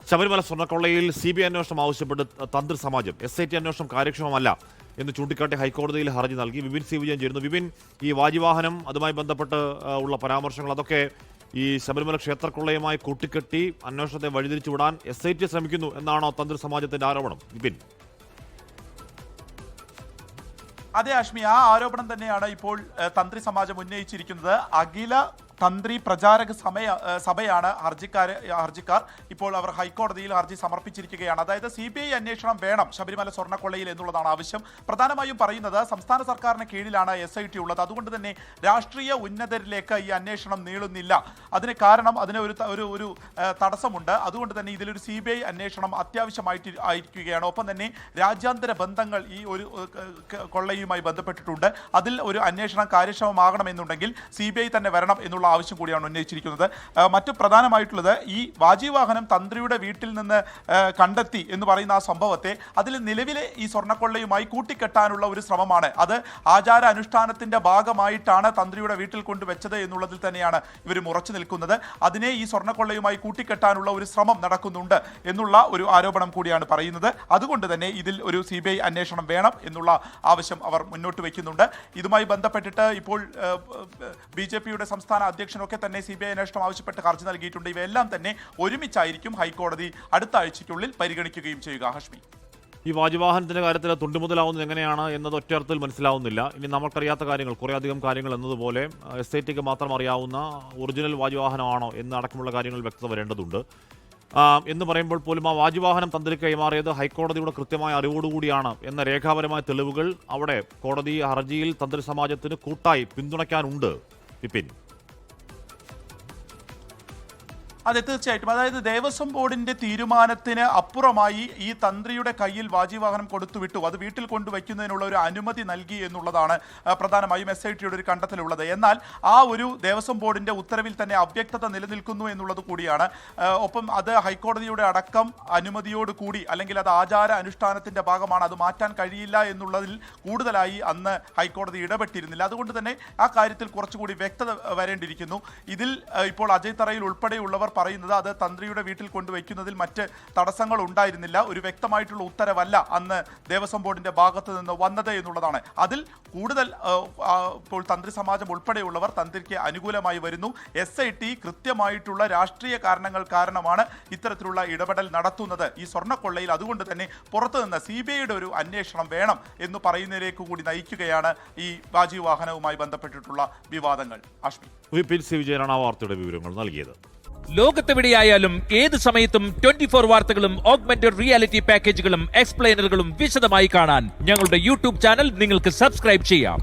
Sabarimala സ്വർണ്ണക്കൊള്ളയിൽ CBI അന്വേഷണം ആവശ്യപ്പെട്ട് തന്ത്രി സമാജം SIT അന്വേഷണം കാര്യക്ഷമമല്ല എന്ന് ചൂണ്ടിക്കാട്ടി ഹൈക്കോടതിയിൽ ഹർജി നൽകി. വിപിൻ സി വിജയൻ ചേരുന്നു. വിപിൻ, ഈ വാജിവാഹനം അതുമായി ബന്ധപ്പെട്ട് ഉള്ള പരാമർശങ്ങൾ അതൊക്കെ ഈ ശബരിമല ക്ഷേത്രക്കൊള്ളയുമായി കൂട്ടിക്കെട്ടി അന്വേഷണത്തെ വഴിതിരിച്ചു വിടാൻ SIT ശ്രമിക്കുന്നു എന്നാണോ തന്ത്രി സമാജത്തിന്റെ ആരോപണം? വിപിൻ. അതെ ആഷ്മി, ആ ആരോപണം തന്നെയാണ് ഇപ്പോൾ തന്ത്രി സമാജം ഉന്നയിച്ചിരിക്കുന്നത്. അഖില തന്ത്രി പ്രചാരക സഭയാണ് ഹർജിക്കാർ. ഇപ്പോൾ അവർ ഹൈക്കോടതിയിൽ ഹർജി സമർപ്പിച്ചിരിക്കുകയാണ്. അതായത് CBI അന്വേഷണം വേണം ശബരിമല സ്വർണ്ണക്കൊള്ളയിൽ എന്നുള്ളതാണ് ആവശ്യം. പ്രധാനമായും പറയുന്നത് സംസ്ഥാന സർക്കാരിന് കീഴിലാണ് SIT ഉള്ളത്. അതുകൊണ്ട് തന്നെ രാഷ്ട്രീയ ഉന്നതരിലേക്ക് ഈ അന്വേഷണം നീളുന്നില്ല. അതിന് കാരണം അതിന് ഒരു തടസ്സമുണ്ട്. അതുകൊണ്ട് തന്നെ ഇതിലൊരു CBI അന്വേഷണം ആയിരിക്കുകയാണ്. ഒപ്പം തന്നെ രാജ്യാന്തര ബന്ധങ്ങൾ ഈ ഒരു കൊള്ളയുമായി ബന്ധപ്പെട്ടിട്ടുണ്ട്. അതിൽ ഒരു അന്വേഷണം കാര്യക്ഷമമാകണമെന്നുണ്ടെങ്കിൽ CBI തന്നെ വരണം എന്നുള്ള ആവശ്യം കൂടിയാണ് ഉന്നയിച്ചിരിക്കുന്നത്. മറ്റു പ്രധാനമായിട്ടുള്ളത് ഈ വാജിവാഹനം തന്ത്രിയുടെ വീട്ടിൽ നിന്ന് കണ്ടെത്തി എന്ന് പറയുന്ന ആ സംഭവത്തെ അതിൽ നിലവിലെ ഈ സ്വർണ്ണക്കൊള്ളയുമായി കൂട്ടിക്കെട്ടാനുള്ള ഒരു ശ്രമമാണ്. അത് ആചാര അനുഷ്ഠാനത്തിന്റെ ഭാഗമായിട്ടാണ് തന്ത്രിയുടെ വീട്ടിൽ കൊണ്ടുവച്ചത് എന്നുള്ളതിൽ തന്നെയാണ് ഇവർ ഉറച്ചു നിൽക്കുന്നത്. അതിനെ ഈ സ്വർണ്ണക്കൊള്ളയുമായി കൂട്ടിക്കെട്ടാനുള്ള ഒരു ശ്രമം നടക്കുന്നുണ്ട് എന്നുള്ള ഒരു ആരോപണം കൂടിയാണ് പറയുന്നത്. അതുകൊണ്ട് തന്നെ ഇതിൽ ഒരു CBI അന്വേഷണം വേണം എന്നുള്ള ആവശ്യം അവർ മുന്നോട്ട് വയ്ക്കുന്നുണ്ട്. ഇതുമായി ബന്ധപ്പെട്ടിട്ട് ഇപ്പോൾ BJPയുടെ സംസ്ഥാന അധ്യക്ഷനൊക്കെ തന്നെ CBI അന്വേഷണം ആവശ്യപ്പെട്ട് ഹർജി നൽകിയിട്ടുണ്ട്. ഇവയെല്ലാം തന്നെ ഒരുമിച്ചായിരിക്കും ഹൈക്കോടതി അടുത്ത ആഴ്ചയ്ക്കുള്ളിൽ പരിഗണിക്കുകയും ചെയ്യുക. ഹാഷ്മി, ഈ വാജിവാഹനത്തിന്റെ കാര്യത്തിൽ തുണ്ടുമുതലാവുന്നത് എങ്ങനെയാണ് എന്നത് ഒറ്റയർത്ഥത്തിൽ മനസ്സിലാവുന്നില്ല. ഇനി നമുക്കറിയാത്ത കാര്യങ്ങൾ, കുറേയധികം കാര്യങ്ങൾ എന്നതുപോലെ SITക്ക് മാത്രം അറിയാവുന്ന ഒറിജിനൽ വാജിവാഹനമാണോ എന്നടക്കമുള്ള കാര്യങ്ങൾ വ്യക്തത വരേണ്ടതുണ്ട്. എന്ന് പറയുമ്പോൾ പോലും ആ വാജിവാഹനം തന്ത്രിക്ക് കൈമാറിയത് ഹൈക്കോടതിയുടെ കൃത്യമായ അറിവോടുകൂടിയാണ് എന്ന രേഖാപരമായ തെളിവുകൾ അവിടെ കോടതി ഹർജിയിൽ തന്ത്രി സമാജത്തിന് കൂട്ടായി പിന്തുണയ്ക്കാനുണ്ട്. വിപിൻ. അതെ, തീർച്ചയായിട്ടും. അതായത് ദേവസ്വം ബോർഡിന്റെ തീരുമാനത്തിന് അപ്പുറമായി ഈ തന്ത്രിയുടെ കയ്യിൽ വാജിവാഹനം കൊടുത്തുവിട്ടു, അത് വീട്ടിൽ കൊണ്ടുവയ്ക്കുന്നതിനുള്ള ഒരു അനുമതി നൽകി എന്നുള്ളതാണ് പ്രധാനമായും SITയുടെ ഒരു കണ്ടെത്തലുള്ളത്. എന്നാൽ ആ ഒരു ദേവസ്വം ബോർഡിന്റെ ഉത്തരവിൽ തന്നെ അവ്യക്തത നിലനിൽക്കുന്നു എന്നുള്ളത് കൂടിയാണ്. ഒപ്പം അത് ഹൈക്കോടതിയുടെ അടക്കം അനുമതിയോട് കൂടി, അല്ലെങ്കിൽ അത് ആചാര അനുഷ്ഠാനത്തിന്റെ ഭാഗമാണ്, അത് മാറ്റാൻ കഴിയില്ല എന്നുള്ളതിൽ കൂടുതലായി അന്ന് ഹൈക്കോടതി ഇടപെട്ടിരുന്നില്ല. അതുകൊണ്ട് തന്നെ ആ കാര്യത്തിൽ കുറച്ചുകൂടി വ്യക്തത വരേണ്ടിയിരിക്കുന്നു. ഇതിൽ ഇപ്പോൾ അജയ് തറയിൽ ഉൾപ്പെടെയുള്ളവർ പറയുന്നത് അത് തന്ത്രിയുടെ വീട്ടിൽ കൊണ്ടുവയ്ക്കുന്നതിൽ മറ്റ് തടസ്സങ്ങൾ ഉണ്ടായിരുന്നില്ല, ഒരു വ്യക്തമായിട്ടുള്ള ഉത്തരവല്ല അന്ന് ദേവസ്വം ബോർഡിന്റെ ഭാഗത്ത് നിന്ന് വന്നത് എന്നുള്ളതാണ്. അതിൽ കൂടുതൽ ഇപ്പോൾ തന്ത്രി സമാജം ഉൾപ്പെടെയുള്ളവർ തന്ത്രിക്ക് അനുകൂലമായി വരുന്നു. SIT കൃത്യമായിട്ടുള്ള രാഷ്ട്രീയ കാരണമാണ് ഇത്തരത്തിലുള്ള ഇടപെടൽ നടത്തുന്നത് ഈ സ്വർണ്ണക്കൊള്ളയിൽ. അതുകൊണ്ട് തന്നെ പുറത്തുനിന്ന് CBIയുടെ ഒരു അന്വേഷണം വേണം എന്ന് പറയുന്നതിലേക്ക് കൂടി നയിക്കുകയാണ് ഈ വാജിവാഹനവുമായി ബന്ധപ്പെട്ടിട്ടുള്ള വിവാദങ്ങൾ. അഷ്മി, വിപിൻ സി വിജയനാണ് ആ വാർത്തയുടെ വിവരങ്ങൾ നൽകിയത്. ലോകത്തെവിടെയായാലും ഏത് സമയത്തും 24 വാർത്തകളും ഓഗ്മെന്റഡ് റിയാലിറ്റി പാക്കേജുകളും എക്സ്പ്ലെയിനറുകളും വിശദമായി കാണാൻ ഞങ്ങളുടെ YouTube ചാനൽ നിങ്ങൾക്ക് സബ്സ്ക്രൈബ് ചെയ്യാം.